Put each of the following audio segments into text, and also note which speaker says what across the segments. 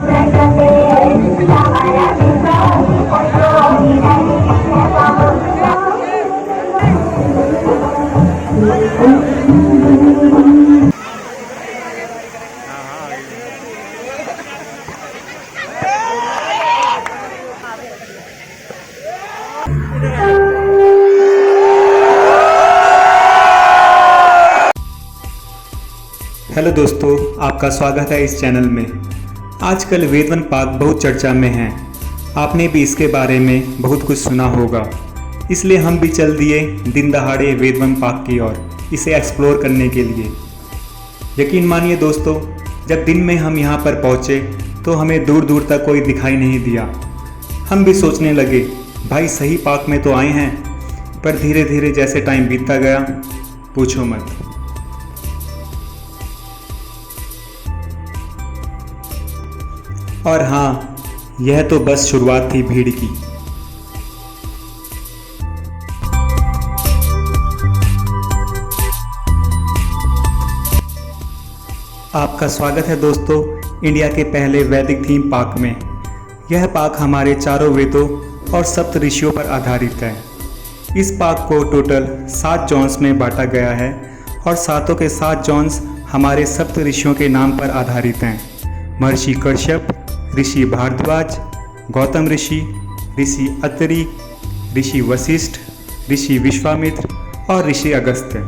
Speaker 1: Hello दोस्तों, आपका स्वागत है इस चैनल में। आजकल वेदवन पार्क बहुत चर्चा में है। आपने भी इसके बारे में बहुत कुछ सुना होगा, इसलिए हम भी चल दिए दिन दहाड़े वेदवन पार्क की ओर इसे एक्सप्लोर करने के लिए। यकीन मानिए दोस्तों, जब दिन में हम यहाँ पर पहुँचे तो हमें दूर दूर तक कोई दिखाई नहीं दिया। हम भी सोचने लगे भाई सही पार्क में तो आए हैं, पर धीरे धीरे जैसे टाइम बीतता गया पूछो मत। और हाँ, यह तो बस शुरुआत थी भीड़ की। आपका स्वागत है दोस्तों इंडिया के पहले वैदिक थीम पार्क में। यह पार्क हमारे चारों वेदों और सप्त ऋषियों पर आधारित है। इस पार्क को टोटल 7 जोन्स में बांटा गया है और सातों के 7 जोन्स हमारे सप्त ऋषियों के नाम पर आधारित हैं। महर्षि कश्यप, ऋषि भारद्वाज, गौतम ऋषि, ऋषि अत्रि, ऋषि वशिष्ठ, ऋषि विश्वामित्र और ऋषि अगस्त्य।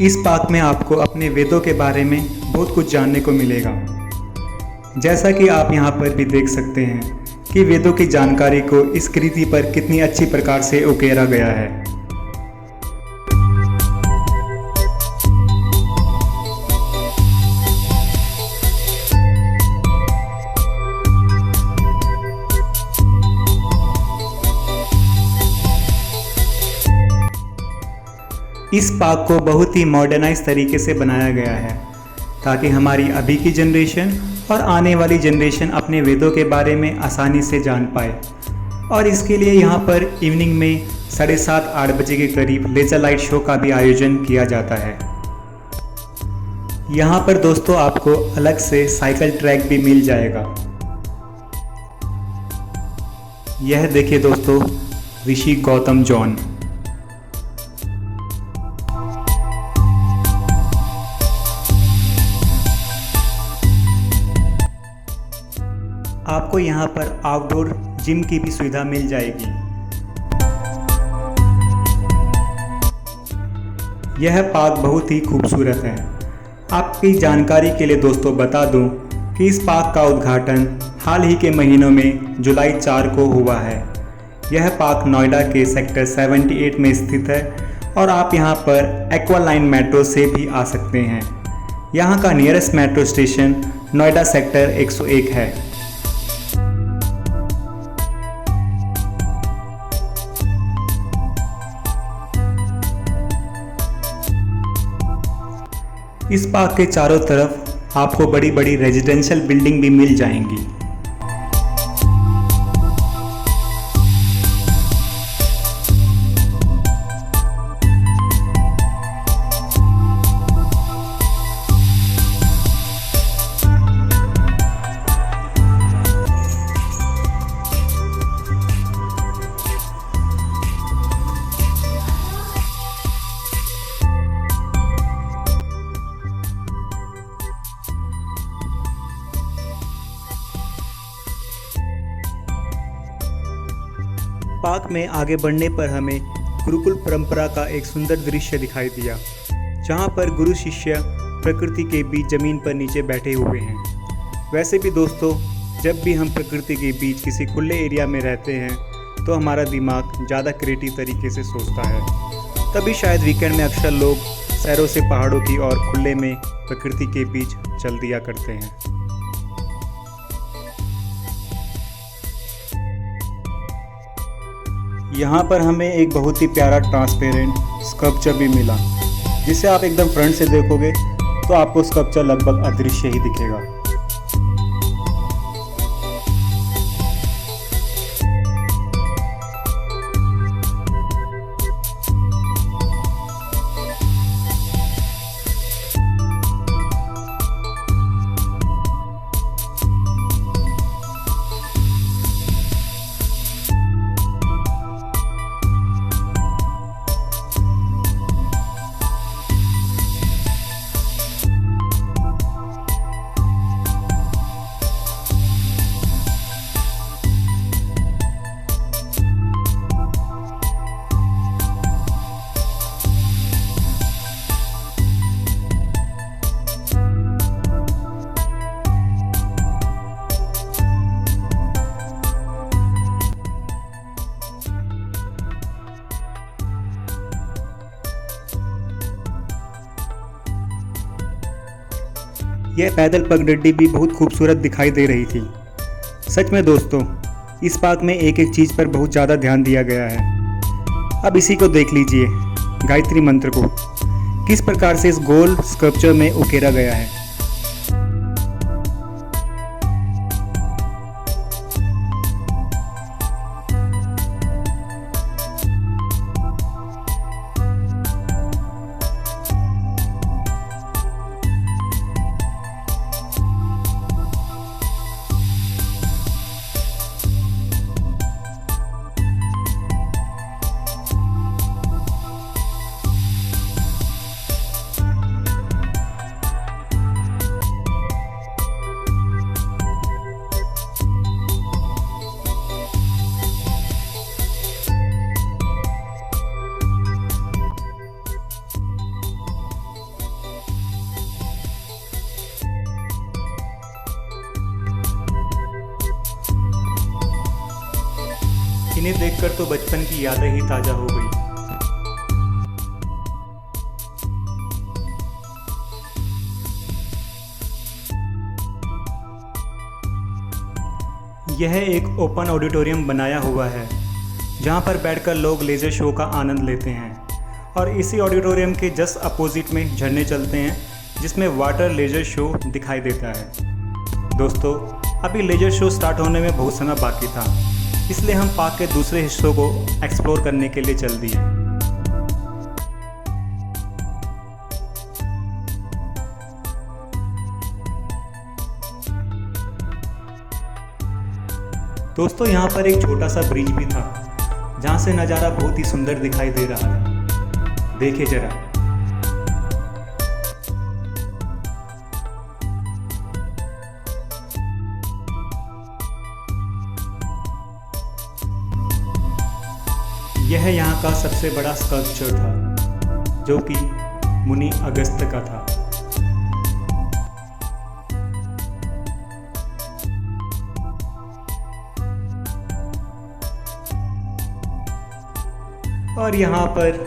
Speaker 1: इस पार्क में आपको अपने वेदों के बारे में बहुत कुछ जानने को मिलेगा। जैसा कि आप यहाँ पर भी देख सकते हैं कि वेदों की जानकारी को इस कृति पर कितनी अच्छी प्रकार से उकेरा गया है। इस पार्क को बहुत ही मॉडर्नाइज तरीके से बनाया गया है ताकि हमारी अभी की जनरेशन और आने वाली जनरेशन अपने वेदों के बारे में आसानी से जान पाए। और इसके लिए यहाँ पर इवनिंग में 7:30-8 बजे के करीब लेज़र लाइट शो का भी आयोजन किया जाता है। यहाँ पर दोस्तों आपको अलग से साइकिल ट्रैक भी मिल जाएगा। यह देखिए दोस्तों, ऋषि गौतम जॉन। आपको यहाँ पर आउटडोर जिम की भी सुविधा मिल जाएगी। यह पार्क बहुत ही खूबसूरत है। आपकी जानकारी के लिए दोस्तों बता दूं कि इस पार्क का उद्घाटन हाल ही के महीनों में जुलाई 4 को हुआ है। यह पार्क नोएडा के सेक्टर 78 में स्थित है और आप यहाँ पर एक्वा लाइन मेट्रो से भी आ सकते हैं। यहाँ का nearest metro station Noida sector 101 है। इस पार्क के चारों तरफ आपको बड़ी बड़ी रेजिडेंशियल बिल्डिंग भी मिल जाएंगी। पार्क में आगे बढ़ने पर हमें गुरुकुल परंपरा का एक सुंदर दृश्य दिखाई दिया, जहाँ पर गुरु शिष्य प्रकृति के बीच ज़मीन पर नीचे बैठे हुए हैं। वैसे भी दोस्तों, जब भी हम प्रकृति के बीच किसी खुले एरिया में रहते हैं तो हमारा दिमाग ज़्यादा क्रिएटिव तरीके से सोचता है। तभी शायद वीकेंड में अक्सर लोग सैरों से पहाड़ों की और खुले में प्रकृति के बीच चल दिया करते हैं। यहाँ पर हमें एक बहुत ही प्यारा ट्रांसपेरेंट स्कल्पचर भी मिला, जिसे आप एकदम फ्रंट से देखोगे तो आपको स्कल्पचर लगभग अदृश्य ही दिखेगा। यह पैदल पगडंडी भी बहुत खूबसूरत दिखाई दे रही थी। सच में दोस्तों, इस पार्क में एक एक चीज़ पर बहुत ज़्यादा ध्यान दिया गया है। अब इसी को देख लीजिए, गायत्री मंत्र को किस प्रकार से इस गोल स्कल्पचर में उकेरा गया है। इन्हें देखकर तो बचपन की यादें ही ताजा हो गई। यह एक ओपन ऑडिटोरियम बनाया हुआ है जहां पर बैठकर लोग लेज़र शो का आनंद लेते हैं। और इसी ऑडिटोरियम के जस्ट अपोजिट में झरने चलते हैं जिसमें वाटर लेज़र शो दिखाई देता है। दोस्तों, अभी लेज़र शो स्टार्ट होने में बहुत समय बाकी था, इसलिए हम पार्क के दूसरे हिस्सों को एक्सप्लोर करने के लिए चल दिए। दोस्तों, यहाँ पर एक छोटा सा ब्रिज भी था जहाँ से नज़ारा बहुत ही सुंदर दिखाई दे रहा था। देखिए जरा। यह यहाँ का सबसे बड़ा स्कल्पचर था जो कि मुनि अगस्त्य का था। और यहाँ पर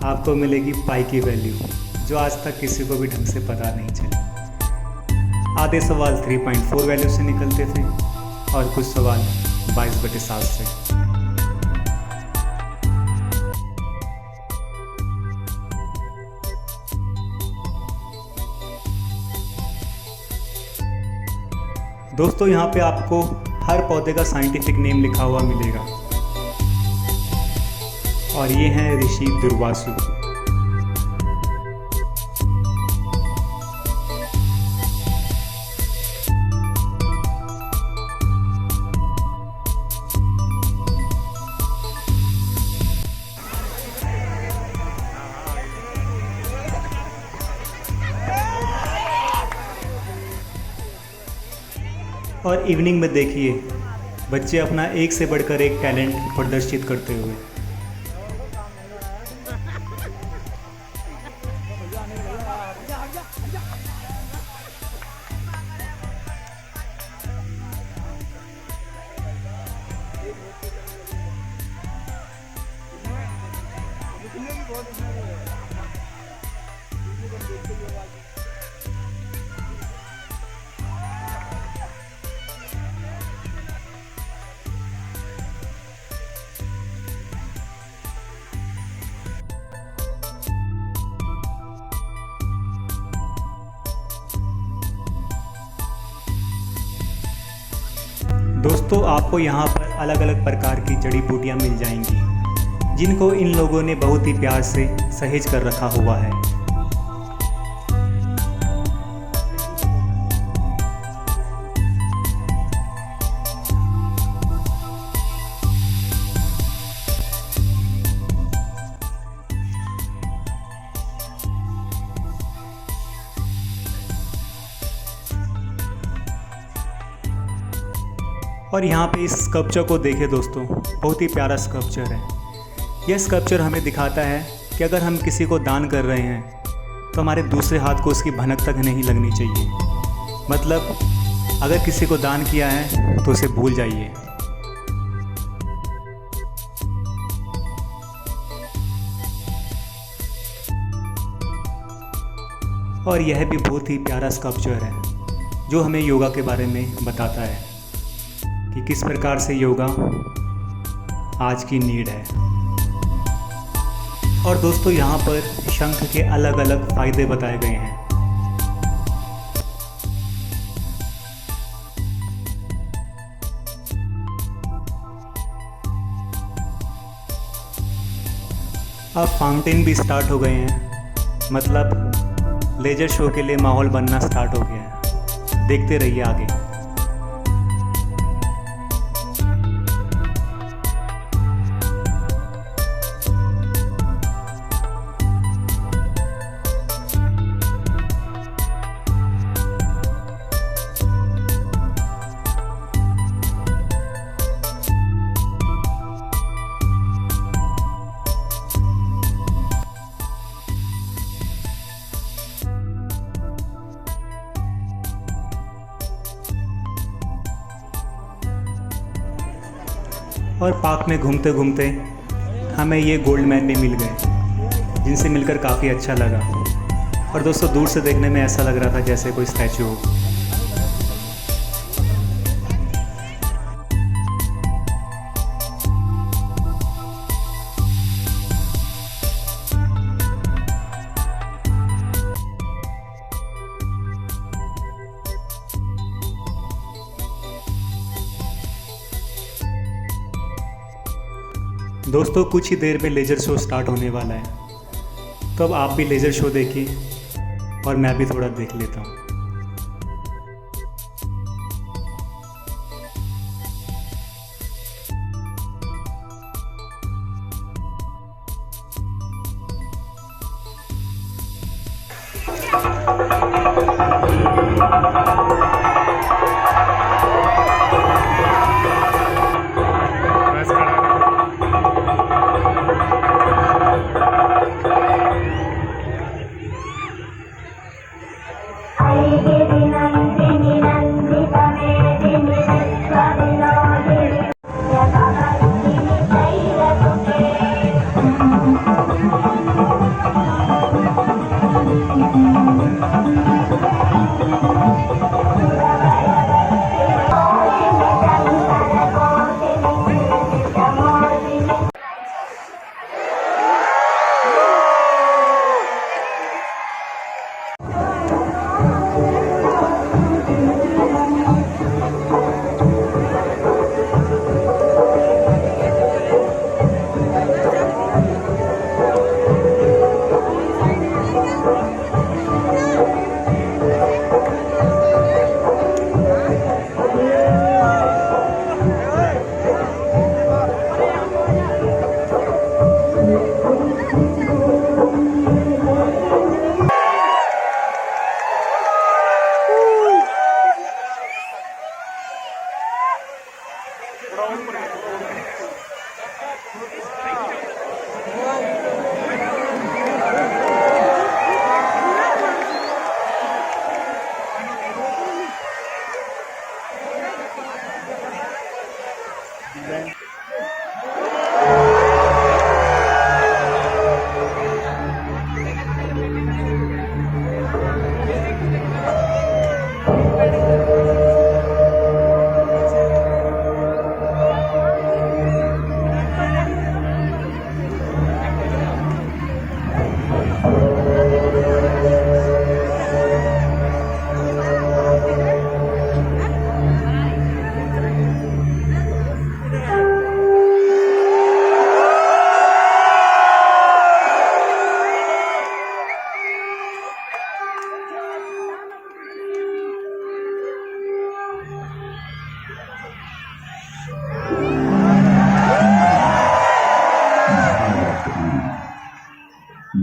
Speaker 1: आपको मिलेगी पाई की वैल्यू, जो आज तक किसी को भी ढंग से पता नहीं चली। आधे सवाल 3.4 वैल्यू से निकलते थे और कुछ सवाल 22/7 से। दोस्तों, यहाँ पे आपको हर पौधे का साइंटिफिक नेम लिखा हुआ मिलेगा। और ये हैं ऋषि दुर्वासु। और इवनिंग में देखिए बच्चे अपना एक से बढ़कर एक टैलेंट प्रदर्शित करते हुए। दोस्तों, आपको यहाँ पर अलग अलग प्रकार की जड़ी बूटियाँ मिल जाएंगी जिनको इन लोगों ने बहुत ही प्यार से सहेज कर रखा हुआ है। और यहाँ पे इस स्कल्पचर को देखें दोस्तों, बहुत ही प्यारा स्कल्पचर है। यह स्कल्पचर हमें दिखाता है कि अगर हम किसी को दान कर रहे हैं तो हमारे दूसरे हाथ को उसकी भनक तक नहीं लगनी चाहिए। मतलब अगर किसी को दान किया है तो उसे भूल जाइए। और यह भी बहुत ही प्यारा स्कल्पचर है जो हमें योगा के बारे में बताता है कि किस प्रकार से योगा आज की नीड है। और दोस्तों यहाँ पर शंख के अलग अलग फायदे बताए गए हैं। अब फाउंटेन भी स्टार्ट हो गए हैं, मतलब लेजर शो के लिए माहौल बनना स्टार्ट हो गया है। देखते रहिए आगे। और पार्क में घूमते घूमते हमें ये गोल्ड मैन भी मिल गए, जिनसे मिलकर काफ़ी अच्छा लगा। और दोस्तों दूर से देखने में ऐसा लग रहा था जैसे कोई स्टैचू हो। दोस्तों कुछ ही देर में लेज़र शो स्टार्ट होने वाला है, तो अब आप भी लेज़र शो देखिए और मैं भी थोड़ा देख लेता हूँ।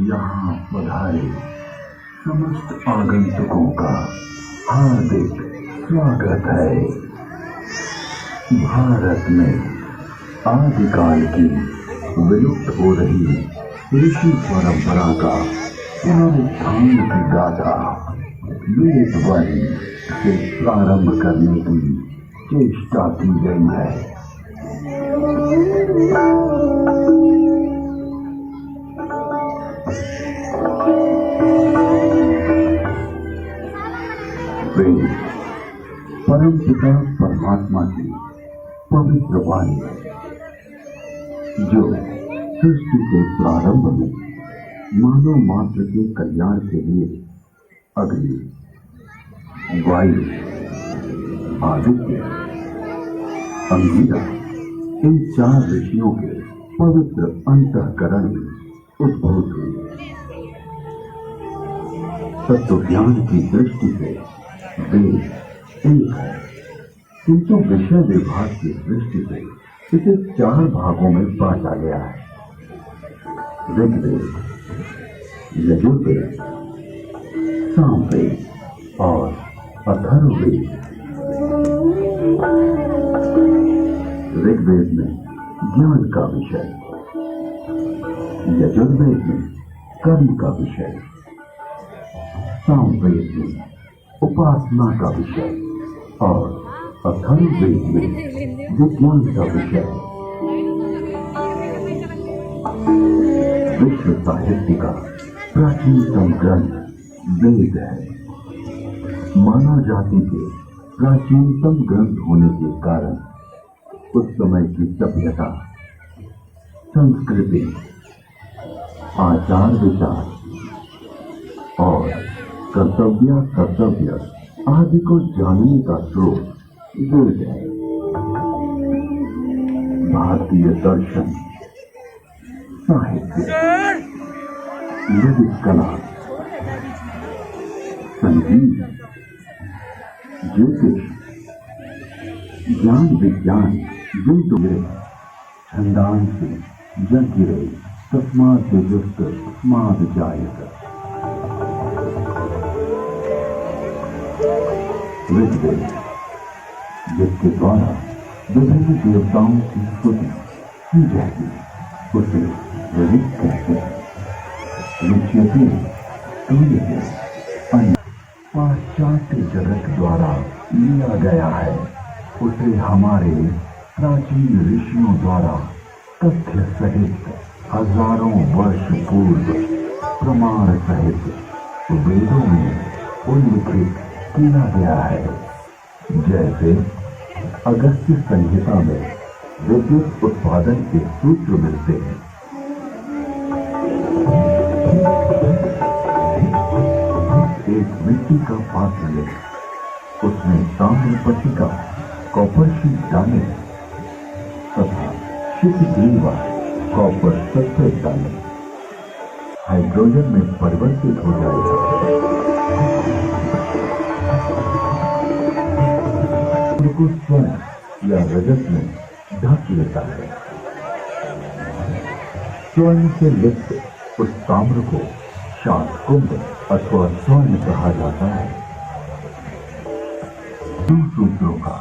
Speaker 2: यहाँ बधाई समस्त आगंतुकों का हार्दिक स्वागत है। भारत में आदिकाल की विलुप्त हो रही ऋषि परंपरा का पुनरुत्थान की गाथा वेदवाणी से प्रारंभ करने की चेष्टा की गई है। परम पिता परमात्मा की पवित्र वाणी है, जो सृष्टि के प्रारंभ में मानव मात्र के कल्याण के लिए अग्नि, वायु, आदित्य, अंगिरा इन 4 ऋषियों के पवित्र अंतःकरण में उद्भूत हुई। तत्व ज्ञान की दृष्टि से वेद एक है, किंतु विषय विभाग की दृष्टि से इसे 4 भागों में बांटा गया है। ऋग्वेद, यजुर्वेद, सामवेद और अथर्ववेद। ऋग्वेद में ज्ञान का विषय, यजुर्वेद में कर्म का विषय, सामवेद में उपासना का विषय और अथर्ववेद में विज्ञान का विषय। विश्व साहित्य का प्राचीनतम ग्रंथ वेद है। मानव जाति के प्राचीनतम ग्रंथ होने के कारण उस समय की सभ्यता, संस्कृति, आचार विचार और कर्तव्य आदि को जानने का स्रोत वेद है। भारतीय दर्शन, साहित्य, वैदिक कला, संगीत, ज्योतिष, ज्ञान विज्ञान, युद्ध में छंदांसी यज्ञ तस्मात् युक्त तस्मात् जायत। ऋग्वेद, जिसके द्वारा विभिन्न देवताओं की स्तुति की जाती, उसे ऋग कहते हैं। ऋष्यते सूर्य अन्य पाश्चात्य जगत द्वारा लिया गया है, उसे हमारे प्राचीन ऋषियों द्वारा तथ्य सहित हजारों वर्ष पूर्व प्रमाण सहित वेदों में उल्लिखित किया गया है। जैसे अगस्त्य संहिता में विद्युत उत्पादन के सूत्र मिलते हैं। एक मिट्टी का पात्र ले, उसमें ताम्र पट्टिका, कॉपर शीट डालें तथा शिखग्रीवा कॉपर सल्फेट डालें, हाइड्रोजन में परिवर्तित हो जाएगा। को स्वर्ण या रजत में ढक लेता है। स्वर्ण से लिप्त उस ताम्र को शातकुंभ अथवा स्वर्ण कहा जाता है। 2 सूत्रों का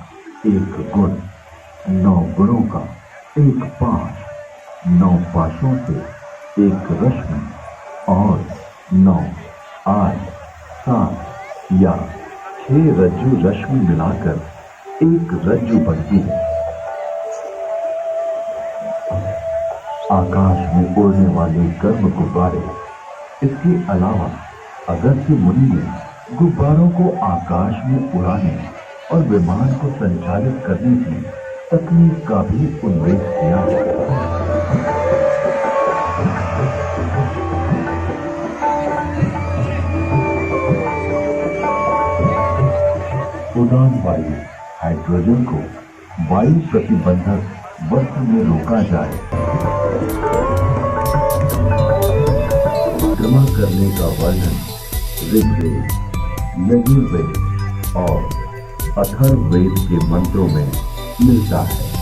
Speaker 2: एक गुण, 9 गुणों का एक पाश, 9 पाशों से एक रश्मि और 9, 8, 7 या 6 रज्जु रश्मि मिलाकर एक रज्जु बनती है। आकाश में उड़ने वाले गर्म गुब्बारे। इसके अलावा अगस्त्य मुनि ने गुब्बारों को आकाश में उड़ाने और विमान को संचालित करने की तकनीक का भी उल्लेख किया है। उड़ान वायु हाइड्रोजन को वायु प्रतिबंधक वस्त्र में रोका जाए। जमा करने का वर्णन ऋग्वेद, यजुर्वेद और अथर्ववेद के मंत्रों में मिलता है।